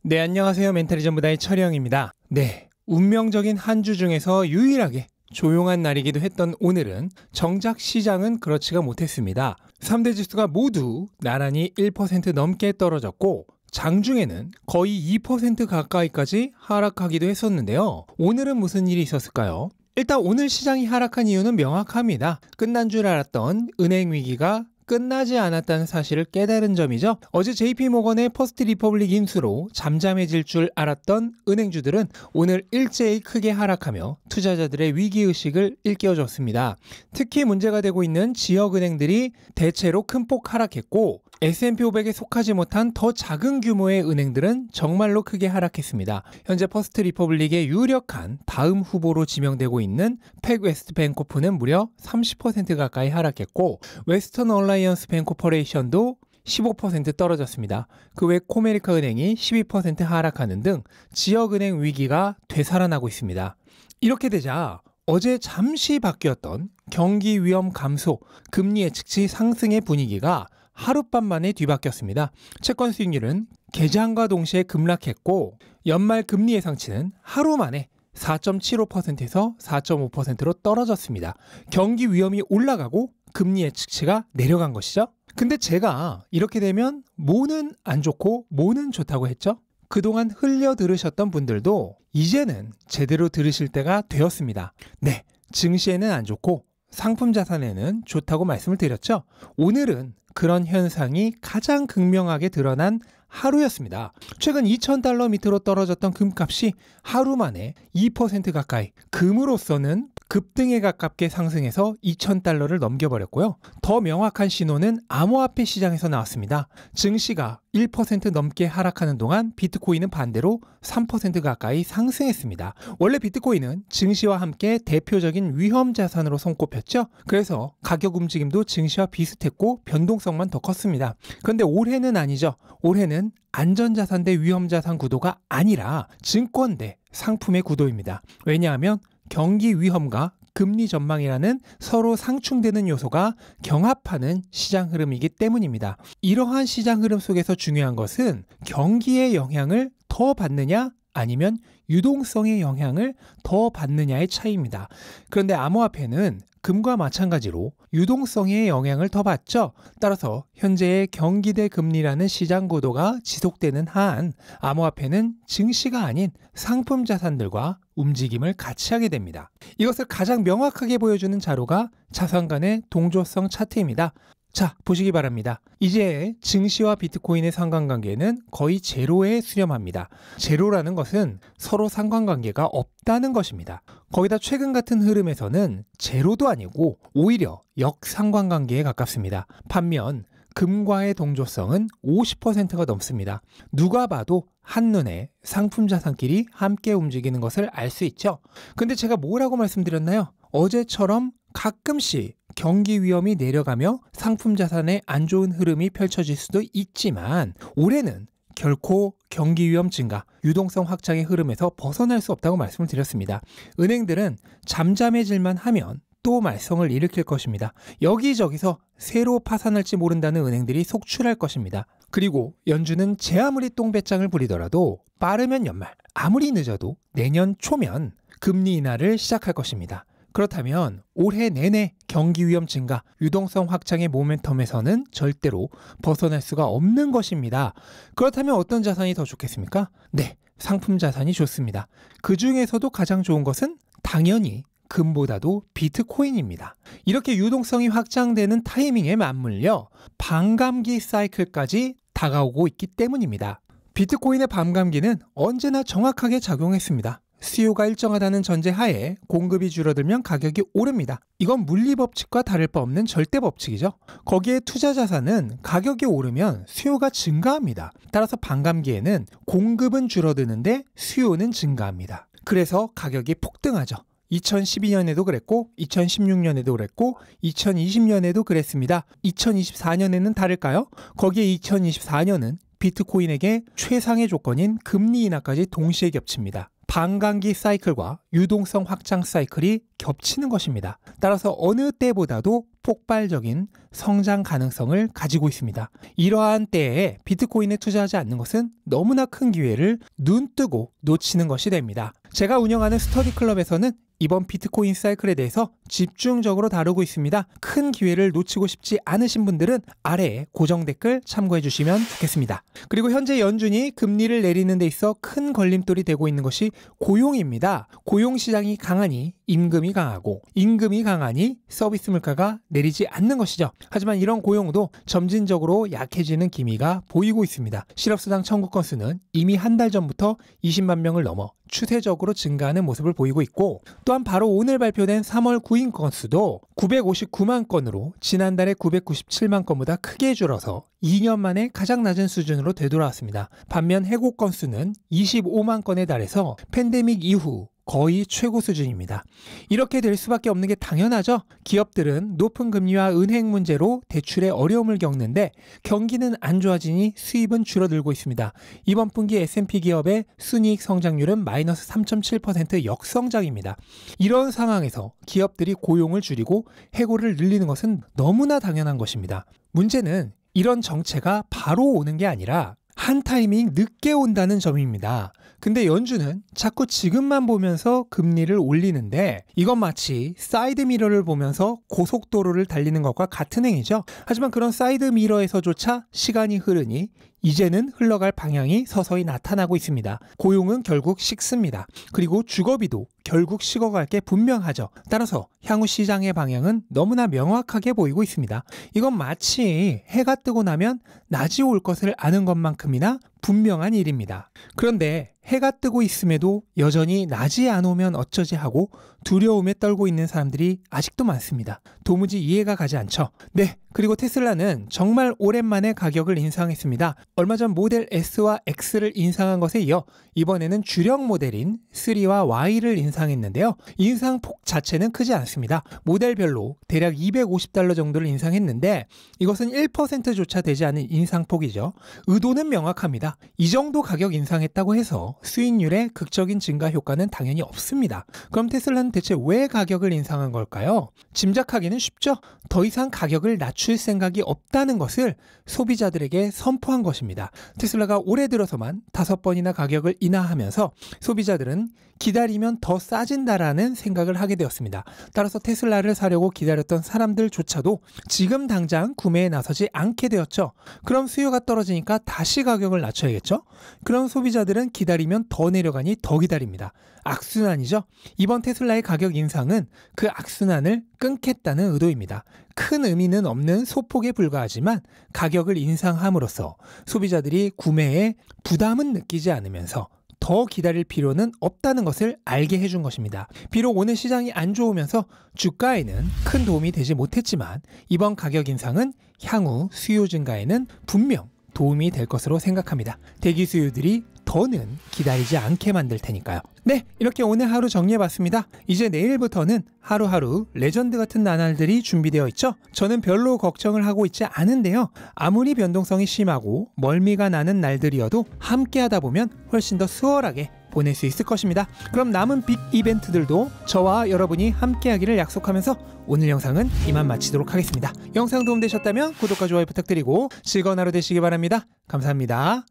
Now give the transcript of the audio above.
네, 안녕하세요. 멘탈이 전부다의 철영입니다. 네, 운명적인 한 주 중에서 유일하게 조용한 날이기도 했던 오늘은 정작 시장은 그렇지가 못했습니다. 3대 지수가 모두 나란히 1% 넘게 떨어졌고 장중에는 거의 2% 가까이까지 하락하기도 했었는데요. 오늘은 무슨 일이 있었을까요? 일단 오늘 시장이 하락한 이유는 명확합니다. 끝난 줄 알았던 은행 위기가 끝나지 않았다는 사실을 깨달은 점이죠. 어제 JP모건의 퍼스트 리퍼블릭 인수로 잠잠해질 줄 알았던 은행주들은 오늘 일제히 크게 하락하며 투자자들의 위기의식을 일깨워줬습니다. 특히 문제가 되고 있는 지역은행들이 대체로 큰 폭 하락했고 S&P 500에 속하지 못한 더 작은 규모의 은행들은 정말로 크게 하락했습니다. 현재 퍼스트 리퍼블릭의 유력한 다음 후보로 지명되고 있는 팩웨스트 뱅코프는 무려 30% 가까이 하락했고 웨스턴 얼라이언스 뱅코퍼레이션도 15% 떨어졌습니다. 그 외 코메리카 은행이 12% 하락하는 등 지역은행 위기가 되살아나고 있습니다. 이렇게 되자 어제 잠시 바뀌었던 경기 위험 감소, 금리 예측치 상승의 분위기가 하룻밤 만에 뒤바뀌었습니다. 채권 수익률은 개장과 동시에 급락했고 연말 금리 예상치는 하루 만에 4.75%에서 4.5%로 떨어졌습니다. 경기 위험이 올라가고 금리 예측치가 내려간 것이죠. 근데 제가 이렇게 되면 뭐는 안 좋고 뭐는 좋다고 했죠? 그동안 흘려 들으셨던 분들도 이제는 제대로 들으실 때가 되었습니다. 네, 증시에는 안 좋고 상품 자산에는 좋다고 말씀을 드렸죠. 오늘은 그런 현상이 가장 극명하게 드러난 하루였습니다. 최근 2,000달러 밑으로 떨어졌던 금값이 하루 만에 2% 가까이, 금으로서는 급등에 가깝게 상승해서 2,000달러를 넘겨버렸고요. 더 명확한 신호는 암호화폐 시장에서 나왔습니다. 증시가 1% 넘게 하락하는 동안 비트코인은 반대로 3% 가까이 상승했습니다. 원래 비트코인은 증시와 함께 대표적인 위험 자산으로 손꼽혔죠. 그래서 가격 움직임도 증시와 비슷했고 변동성만 더 컸습니다. 그런데 올해는 아니죠. 올해는 안전자산 대 위험자산 구도가 아니라 증권 대 상품의 구도입니다. 왜냐하면 경기 위험과 금리 전망이라는 서로 상충되는 요소가 경합하는 시장 흐름이기 때문입니다. 이러한 시장 흐름 속에서 중요한 것은 경기의 영향을 더 받느냐 아니면 유동성의 영향을 더 받느냐의 차이입니다. 그런데 암호화폐는 금과 마찬가지로 유동성의 영향을 더 받죠. 따라서 현재의 경기 대 금리라는 시장 구도가 지속되는 한 암호화폐는 증시가 아닌 상품 자산들과 움직임을 같이 하게 됩니다. 이것을 가장 명확하게 보여주는 자료가 자산 간의 동조성 차트입니다. 자, 보시기 바랍니다. 이제 증시와 비트코인의 상관관계는 거의 제로에 수렴합니다. 제로라는 것은 서로 상관관계가 없다는 것입니다. 거기다 최근 같은 흐름에서는 제로도 아니고 오히려 역상관관계에 가깝습니다. 반면 금과의 동조성은 50%가 넘습니다. 누가 봐도 한눈에 상품 자산끼리 함께 움직이는 것을 알 수 있죠. 근데 제가 뭐라고 말씀드렸나요? 어제처럼 가끔씩 경기 위험이 내려가며 상품 자산의 안 좋은 흐름이 펼쳐질 수도 있지만 올해는 결코 경기 위험 증가, 유동성 확장의 흐름에서 벗어날 수 없다고 말씀을 드렸습니다. 은행들은 잠잠해질만 하면 또 말썽을 일으킬 것입니다. 여기저기서 새로 파산할지 모른다는 은행들이 속출할 것입니다. 그리고 연준은 제 아무리 똥배짱을 부리더라도 빠르면 연말, 아무리 늦어도 내년 초면 금리 인하를 시작할 것입니다. 그렇다면 올해 내내 경기 위험 증가, 유동성 확장의 모멘텀에서는 절대로 벗어날 수가 없는 것입니다. 그렇다면 어떤 자산이 더 좋겠습니까? 네, 상품 자산이 좋습니다. 그 중에서도 가장 좋은 것은 당연히 금보다도 비트코인입니다. 이렇게 유동성이 확장되는 타이밍에 맞물려 반감기 사이클까지 다가오고 있기 때문입니다. 비트코인의 반감기는 언제나 정확하게 작용했습니다. 수요가 일정하다는 전제하에 공급이 줄어들면 가격이 오릅니다. 이건 물리법칙과 다를 바 없는 절대법칙이죠. 거기에 투자 자산은 가격이 오르면 수요가 증가합니다. 따라서 반감기에는 공급은 줄어드는데 수요는 증가합니다. 그래서 가격이 폭등하죠. 2012년에도 그랬고 2016년에도 그랬고 2020년에도 그랬습니다. 2024년에는 다를까요? 거기에 2024년은 비트코인에게 최상의 조건인 금리 인하까지 동시에 겹칩니다. 반감기 사이클과 유동성 확장 사이클이 겹치는 것입니다. 따라서 어느 때보다도 폭발적인 성장 가능성을 가지고 있습니다. 이러한 때에 비트코인에 투자하지 않는 것은 너무나 큰 기회를 눈뜨고 놓치는 것이 됩니다. 제가 운영하는 스터디 클럽에서는 이번 비트코인 사이클에 대해서 집중적으로 다루고 있습니다. 큰 기회를 놓치고 싶지 않으신 분들은 아래에 고정 댓글 참고해 주시면 좋겠습니다. 그리고 현재 연준이 금리를 내리는 데 있어 큰 걸림돌이 되고 있는 것이 고용입니다. 고용 시장이 강하니 임금이 강하고 임금이 강하니 서비스 물가가 내리지 않는 것이죠. 하지만 이런 고용도 점진적으로 약해지는 기미가 보이고 있습니다. 실업수당 청구 건수는 이미 한 달 전부터 20만 명을 넘어 추세적으로 증가하는 모습을 보이고 있고, 또한 바로 오늘 발표된 3월 구인 건수도 959만 건으로 지난달에 997만 건보다 크게 줄어서 2년 만에 가장 낮은 수준으로 되돌아왔습니다. 반면 해고 건수는 25만 건에 달해서 팬데믹 이후 거의 최고 수준입니다. 이렇게 될 수밖에 없는 게 당연하죠. 기업들은 높은 금리와 은행 문제로 대출에 어려움을 겪는데 경기는 안 좋아지니 수입은 줄어들고 있습니다. 이번 분기 S&P 기업의 순이익 성장률은 마이너스 3.7% 역성장입니다. 이런 상황에서 기업들이 고용을 줄이고 해고를 늘리는 것은 너무나 당연한 것입니다. 문제는 이런 정체가 바로 오는 게 아니라 한 타이밍 늦게 온다는 점입니다. 근데 연준은 자꾸 지금만 보면서 금리를 올리는데 이건 마치 사이드 미러를 보면서 고속도로를 달리는 것과 같은 행위죠. 하지만 그런 사이드 미러에서조차 시간이 흐르니 이제는 흘러갈 방향이 서서히 나타나고 있습니다. 고용은 결국 식습니다. 그리고 주거비도 결국 식어갈 게 분명하죠. 따라서 향후 시장의 방향은 너무나 명확하게 보이고 있습니다. 이건 마치 해가 뜨고 나면 낮이 올 것을 아는 것만큼이나 분명한 일입니다. 그런데 해가 뜨고 있음에도 여전히 낮이 안 오면 어쩌지 하고 두려움에 떨고 있는 사람들이 아직도 많습니다. 도무지 이해가 가지 않죠. 네, 그리고 테슬라는 정말 오랜만에 가격을 인상했습니다. 얼마 전 모델 S와 X를 인상한 것에 이어 이번에는 주력 모델인 3와 Y를 인상했는데요. 인상폭 자체는 크지 않습니다. 모델별로 대략 $250 정도를 인상했는데 이것은 1%조차 되지 않은 인상폭이죠. 의도는 명확합니다. 이 정도 가격 인상했다고 해서 수익률에 극적인 증가 효과는 당연히 없습니다. 그럼 테슬라는 대체 왜 가격을 인상한 걸까요? 짐작하기는 쉽죠. 더 이상 가격을 낮출 생각이 없다는 것을 소비자들에게 선포한 것입니다. 테슬라가 올해 들어서만 5번이나 가격을 인하하면서 소비자들은 기다리면 더 싸진다라는 생각을 하게 되었습니다. 따라서 테슬라를 사려고 기다렸던 사람들조차도 지금 당장 구매에 나서지 않게 되었죠. 그럼 수요가 떨어지니까 다시 가격을 낮춰야겠죠? 그럼 소비자들은 기다리면 더 내려가니 더 기다립니다. 악순환이죠. 이번 테슬라의 가격 인상은 그 악순환을 끊겠다는 의도입니다. 큰 의미는 없는 소폭에 불과하지만 가격을 인상함으로써 소비자들이 구매에 부담은 느끼지 않으면서 더 기다릴 필요는 없다는 것을 알게 해준 것입니다. 비록 오늘 시장이 안 좋으면서 주가에는 큰 도움이 되지 못했지만 이번 가격 인상은 향후 수요 증가에는 분명 도움이 될 것으로 생각합니다. 대기 수요들이 더는 기다리지 않게 만들 테니까요. 네, 이렇게 오늘 하루 정리해봤습니다. 이제 내일부터는 하루하루 레전드 같은 나날들이 준비되어 있죠. 저는 별로 걱정을 하고 있지 않은데요. 아무리 변동성이 심하고 멀미가 나는 날들이어도 함께 하다 보면 훨씬 더 수월하게 보낼 수 있을 것입니다. 그럼 남은 빅 이벤트들도 저와 여러분이 함께 하기를 약속하면서 오늘 영상은 이만 마치도록 하겠습니다. 영상 도움되셨다면 구독과 좋아요 부탁드리고 즐거운 하루 되시기 바랍니다. 감사합니다.